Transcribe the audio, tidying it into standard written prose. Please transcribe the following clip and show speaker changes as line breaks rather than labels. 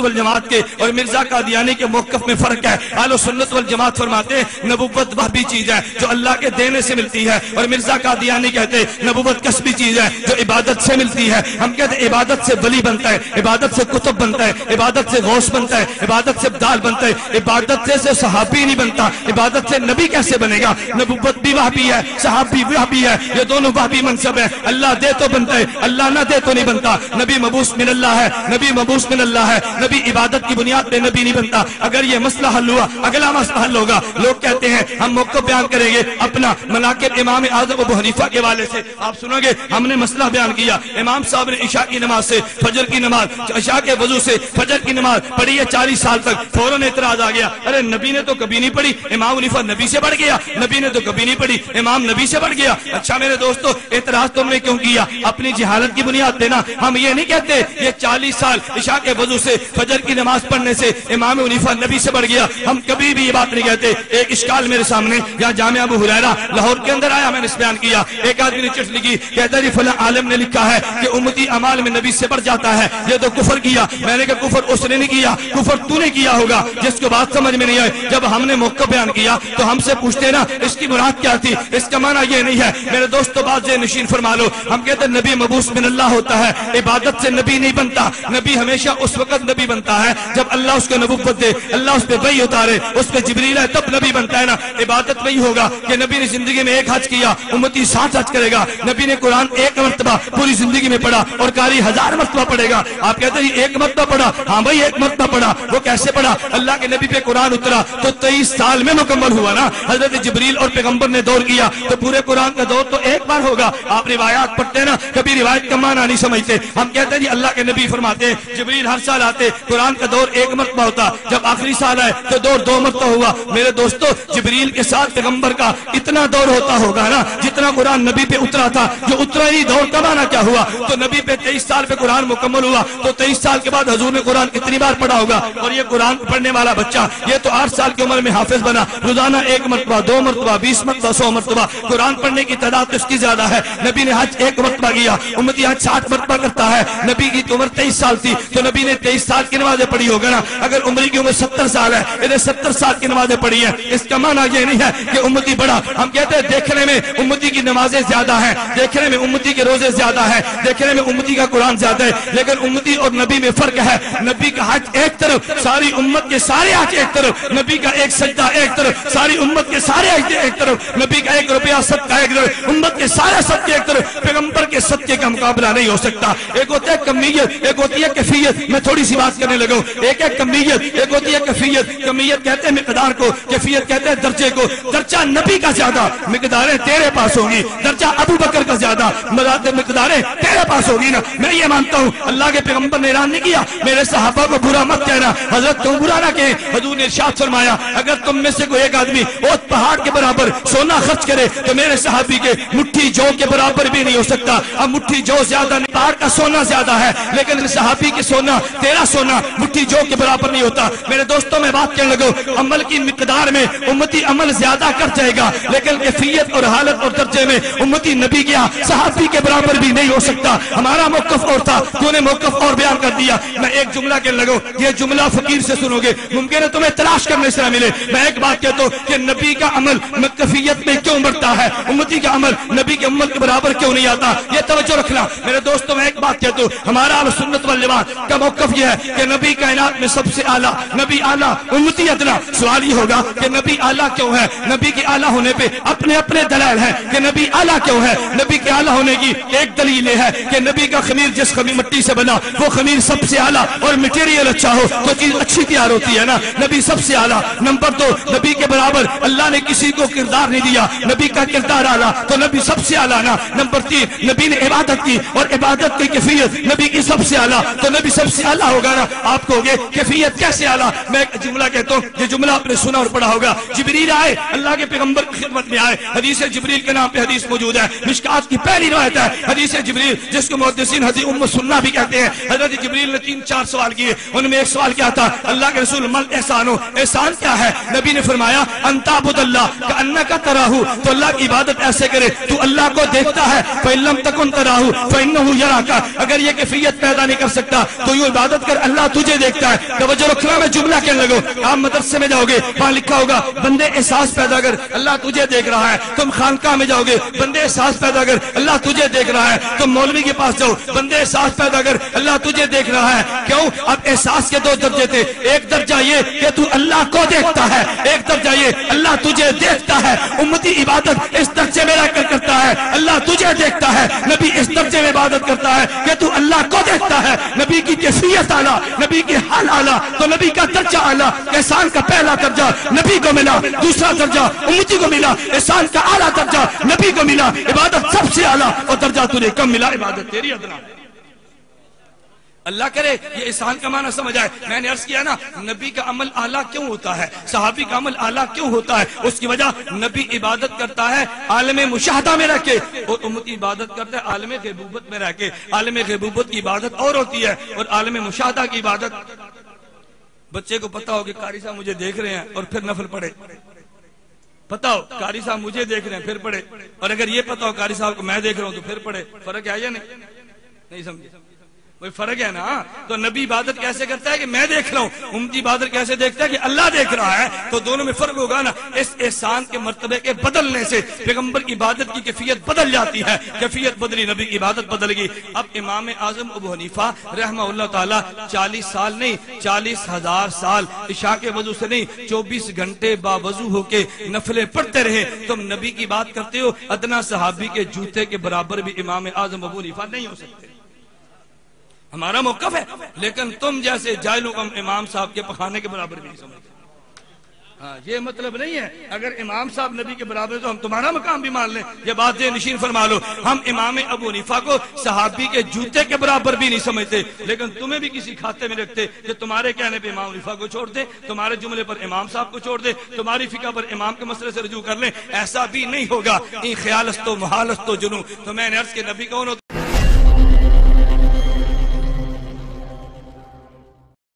سنت والجماعت کے اور مرزا قادیانی کے موقف میں فرق ہے۔ اہل سنت والجماعت فرماتے ہیں نبوت وہ بھی چیز ہے جو اللہ کے دینے سے ملتی ہے، اور مرزا قادیانی کہتے ہیں نبوت کسبی چیز ہے جو عبادت سے ملتی ہے۔ ہم کہتے ہیں عبادت سے ولی بنتا ہے، عبادت سے کتب بنتا ہے، عبادت سے غوث بنتا ہے، عبادت سے ابدال بنتا ہے، عبادت سے صحابی نہیں بنتا، عبادت سے نبی کیسے بنے گا؟ نبوت بھی وہابی ہے، صحابی وہابی ہے، یہ دونوں وہابی منصب ہے۔ اللہ دے تو بنتا ہے، اللہ نہ دے تو نہیں بنتا۔ نبی مبعوث من اللہ ہے، نبی مبعوث من اللہ ہے، نبی عبادت کی بنیاد پہ نبی نہیں بنتا۔ اگر یہ مسئلہ حل ہوا اگلا مسئلہ حل ہوگا۔ لوگ کہتے ہیں ہم موقف بیان کریں گے اپنا مناقب امام اعظم ابو حنیفہ کے والے سے، آپ سنو گے ہم نے مسئلہ بیان کیا، امام صاحب نے عشاء کی نماز سے فجر کی نماز، عشاء کے وضو سے فجر کی نماز پڑھی ہے 40 سال تک، فوراً اعتراض آ گیا، ارے نبی نے تو کبھی نہیں پڑھی، امام حنیفہ نبی سے بڑھ گیا، نبی نے تو کبھی نہیں پڑھی، امام نبی سے بڑھ گیا۔ اچھا میرے دوستو اعتراض تم نے کیوں کیا؟ اپنی جہالت کی بنیاد پہ نا۔ ہم یہ نہیں کہتے یہ 40 سال عشاء کے وضو سے فجر کی نماز پڑھنے سے امام حنیفہ نبی سے بڑھ گیا، ہم کبھی بھی یہ بات نہیں کہتے۔ ایک اشکال میرے سامنے یا جامعہ ابو ہریرہ لاہور کے اندر آیا، میں نے اس بیان کیا، ایک آدمی نے چٹھ لکھی، کہتا ہے جی فلاں عالم نے لکھا ہے کہ امتی اعمال میں نبی سے بڑھ جاتا ہے، یہ تو کفر کیا۔ میں نے کہا کفر اس نے نہیں کیا، کفر تو نے کیا ہوگا جس کو بات سمجھ میں نہیں آئے۔ جب ہم نے موقع بیان کیا تو ہم سے پوچھتے نا اس کی مراد کیا تھی، اس کا معنی یہ نہیں ہے۔ میرے دوستو بات ذہن نشین فرما لو، ہم کہتے ہیں نبی مبعوث من اللہ ہوتا ہے، عبادت سے نبی نہیں بنتا۔ نبی ہمیشہ اس وقت نبی بنتا ہے جب اللہ اس کو نبوت دے، اللہ اس پہ وحی اتارے، اس پہ جبریل ہے تب نبی بنتا ہے نا۔ عبادت وہی ہوگا کہ نبی نے زندگی میں ایک حج کیا، امتی 60 حج کرے گا۔ نبی نے قرآن ایک مرتبہ پوری زندگی میں پڑھا اور قاری 1000 مرتبہ پڑھے گا۔ آپ کہتے ہیں ایک مرتبہ پڑھا، ہاں بھائی ایک مرتبہ پڑھا، وہ کیسے پڑھا؟ اللہ کے نبی پہ قرآن اترا تو 23 سال میں مکمل ہوا نا۔ حضرت جبریل اور پیغمبر نے دور کیا تو پورے قرآن کا دور تو ایک بار ہوگا۔ آپ روایات پڑھتے نا، کبھی روایت کا معنی نہیں سمجھتے۔ ہم کہتے ہیں جی اللہ کے نبی فرماتے ہیں جبریل ہر سال آتے، قرآن کا دور ایک مرتبہ ہوتا، جب آخری سال آئے تو دور 2 مرتبہ ہوا۔ میرے دوستو جبریل کے ساتھ پیغمبر کا اتنا دور ہوتا ہوگا نا جتنا قرآن نبی پہ اترا تھا، جو اترا ہی دور کا معنی کیا ہوا؟ تو نبی پہ 23 سال پہ قرآن مکمل ہوا تو 23 سال کے بعد حضور نے قرآن کتنی بار پڑھا ہوگا؟ اور یہ قرآن پڑھنے والا بچہ یہ تو 8 سال کی عمر میں حافظ بنا، روزانہ 1 مرتبہ 2 مرتبہ 20 مرتبہ 100 مرتبہ قرآن پڑھنے کی تعداد تو اس کی زیادہ ہے۔ نبی نے حج 1 مرتبہ کیا، امتی حج 60 مرتبہ کرتا ہے۔ نبی کی عمر 23 سال تھی تو نبی نے 23 سال کی نمازیں پڑھی ہوگا نا۔ اگر عمر کی عمر 70 سال ہے، انہیں 70 سال کی نمازیں پڑھی ہیں، اس کا معنی یہ نہیں ہے کہ امتی بڑا۔ ہم کہتے ہیں دیکھنے میں امتی کی نمازیں زیادہ ہیں، دیکھنے میں امتی کے روزے زیادہ ہیں، دیکھنے میں امتی کا قرآن زیادہ ہے، لیکن امتی اور نبی میں فرق ہے۔ نبی کا حج ایک طرف، ساری امت کے سارے حج ایک طرف، نبی کا ایک سجدہ ایک طرف، ساری امت کے سارے حج ایک طرف، نبی کا 1 روپیہ صدقہ ایک طرف، امت کے سارے صدقے ایک طرف۔ پیغمبر کے صدقے کا مقابلہ نہیں ہو سکتا۔ ایک ہوتا ہے کمیت، ایک ہوتی ہے کیفیت۔ میں تھوڑی سی بات کرنے لگا ہوں، ایک ہے کمیت، ایک ہوتی ہے کیفیت۔ کمیت کہتے ہیں مقدار کو، کیفیت کہتے ہیں درجے کو۔ درجہ نبی کا زیادہ، مقداریں تیرے پاس ہوگی۔ درجہ ابو بکر کا زیادہ، مقداریں تیرے پاس ہوگی نا۔ میں یہ مانتا ہوں اللہ کے پیغمبر نے اعلان نہیں کیا میرے صحابہ کو برا مت کہنا، حضرت تم برا نہ کہیں۔ حضور نے ارشاد فرمایا اگر تم میں سے کوئی ایک آدمی اس پہاڑ کے برابر سونا خرچ کرے تو میرے صحابی کے مٹھی جو کے برابر بھی نہیں ہو سکتا۔ اب مٹھی جو زیادہ نہیں، پہاڑ کا سونا زیادہ ہے، لیکن صحابی کے سونا، تیرا سونا مٹھی جو کے برابر نہیں ہوتا۔ میرے دوستوں میں بات کرنے لگو، عمل کی مقدار میں امتی عمل زیادہ کر جائے گا، لیکن کیفیت اور حالت اور درجے میں امتی نبی گیا صحابی کے برابر بھی نہیں ہو سکتا۔ ہمارا موقف اور تھا، تو نے موقف اور بیان کر دیا۔ میں ایک جملہ کہنے لگا، یہ جملہ فقیر سے سنو گے، ممکن ہے تمہیں تلاش کرنے سے نہ ملے۔ میں ایک بات کہتا ہوں کہ نبی کا عمل کیفیت میں کیوں بڑھتا ہے، امتی کا عمل نبی کے عمل کے برابر کیوں نہیں آتا، یہ توجہ رکھنا۔ میرے دوستوں میں ایک بات کہتا ہوں، ہمارا اہل سنت والجماعت کا موقف یہ ہے کہ نبی کائنات میں سب سے اعلیٰ، نبی اعلیٰ، امتی ادنا۔ سوال یہ ہوگا کہ نبی اعلیٰ کیوں ہے؟ نبی کے اعلیٰ ہونے پہ اپنے اپنے دلائل ہیں کہ نبی اعلیٰ کیوں ہے۔ نبی کے اعلیٰ ہونے کی ایک دلیل یہ ہے کہ نبی کا خمیر جس خمیر مٹی سے بنا وہ خمیر سب سے اعلیٰ، اور مٹیریل اچھا ہو تو چیز اچھی تیار ہوتی ہے نا۔ نبی سب سے اعلیٰ۔ نمبر 2، نبی کے برابر اللہ نے کسی کو کردار نہیں دیا، نبی کا کردار اعلیٰ تو نبی سب سے اعلیٰ نا۔ نمبر 3، نبی نے عبادت کی اور عبادت کی کیفیت نبی کی سب سے اعلیٰ تو نبی سب سے اعلیٰ ہوگا نا۔ آپ کہو گے کیفیت کیسے اعلیٰ؟ میں ایک جملہ کہتا ہوں، یہ جملہ آپ نے سنا اور پڑھا ہوگا۔ جبریل آئے، اللہ کے پیغمبر کی خدمت میں آئے، حدیث جبریل کے نام پہ حدیث موجود ہے، مشکات کی پہلی روایت ہے حدیث جبریل، جس کو محدثین حدیث ام سنہ بھی کہتے ہیں۔ حضرت جبریل نے 3-4 سوال کیے، ان میں ایک سوال کیا تھا، اللہ کے رسول مل احسان ہو، احسان کیا ہے؟ نبی نے فرمایا ان تعبد اللہ کأنک تراہ، تو اللہ کی عبادت ایسے کرے تو اللہ کو دیکھتا ہے، فإن لم تکن تراہ فإنہ یراک۔ اگر یہ کیفیت پیدا نہیں کر سکتا تو یوں عبادت کر اللہ تجھے دیکھتا ہے. توجہ رکھنا, میں جملہ کہنے لگو. آپ مدرسے میں جاؤ گے, وہاں لکھا ہوگا بندے احساس پیدا کر, اللہ تجھے دیکھ رہا ہے. تم خانقاہ میں جاؤ گے, بندے احساس پیدا کر, اللہ تجھے دیکھ رہا ہے. تم مولوی کے پاس جاؤ, بندے احساس پیدا کر, اللہ تجھے دیکھ رہا ہے. کیوں؟ اب احساس کے دو درجے تھے. ایک درجہ یہ کہ تو اللہ کو دیکھتا ہے, ایک درجہ یہ اللہ تجھے دیکھتا ہے. امتی عبادت اس درجے میں رہ کر کرتا ہے, اللہ تجھے دیکھتا ہے. نبی اس درجے میں عبادت کرتا ہے کہ تو اللہ کو دیکھتا ہے. نبی کی کیفیت اعلیٰ, نبی کی حال اعلیٰ, تو نبی کا درجہ اعلیٰ. احسان کا پہلا درجہ نبی کو ملا, دوسرا درجہ امتی کو ملا. احسان کا اعلیٰ درجہ نبی کو ملا, عبادت سب سے اعلیٰ, اور درجہ تجھے کم ملا, عبادت تیری ادنا. اللہ کرے یہ احسان کا معنی سمجھ آئے. میں نے عرض کیا نا, نبی کا عمل اعلیٰ کیوں ہوتا ہے, صحابی کا عمل اعلیٰ کیوں ہوتا ہے؟ اس کی وجہ نبی عبادت کرتا ہے عالم مشاہدہ میں رہ کے, اور امتی عبادت کرتا ہے عالم غیبوبت میں رہ کے. عالم غیبوبت کی عبادت اور ہوتی ہے, اور عالم مشاہدہ کی عبادت. بچے کو پتا ہو کہ قاری صاحب مجھے دیکھ رہے ہیں اور پھر نفل پڑھے, پتا ہو قاری صاحب مجھے دیکھ رہے ہیں پھر پڑھے, اور اگر یہ پتا ہو قاری صاحب کو میں دیکھ رہا ہوں تو پھر پڑھے. فرق ہے یا نہیں سمجھے؟ کوئی فرق ہے نا. تو نبی عبادت کیسے کرتا ہے کہ میں دیکھ رہا ہوں, امتی عبادت کیسے دیکھتا ہے کہ اللہ دیکھ رہا ہے. تو دونوں میں فرق ہوگا نا. اس احسان کے مرتبے کے بدلنے سے پیغمبر کی عبادت کی کیفیت بدل جاتی ہے. کیفیت بدلی, نبی کی عبادت بدل گئی. اب امام اعظم ابو حنیفہ رحمہ اللہ تعالی 40 سال نہیں 40,000 سال عشاء کے وضو سے نہیں 24 گھنٹے باوضو ہو کے نفلیں پڑھتے رہے. تم نبی کی بات کرتے ہو, ادنا صحابی کے جوتے کے برابر بھی امام اعظم ابو حنیفہ نہیں ہو سکتے. ہمارا موقف ہے, لیکن تم جیسے جاہلوں کو امام صاحب کے پخانے کے برابر بھی نہیں سمجھتے. ہاں, یہ مطلب نہیں ہے اگر امام صاحب نبی کے برابر تو ہم تمہارا مقام بھی مان لیں. یہ بات ذہن نشین فرما لو. ہم امام ابو حنیفہ کو صحابی کے جوتے کے برابر بھی نہیں سمجھتے, لیکن تمہیں بھی کسی کھاتے میں رکھتے کہ تمہارے کہنے پہ امام حنیفہ کو چھوڑ دے, تمہارے جملے پر امام صاحب کو چھوڑ دے, تمہاری فقہ پر امام کے مسئلے سے رجوع کر لیں. ایسا بھی نہیں ہوگا. ان خیال است و محال است و جنوں. تو میں نے عرض کہ نبی کون ہوتا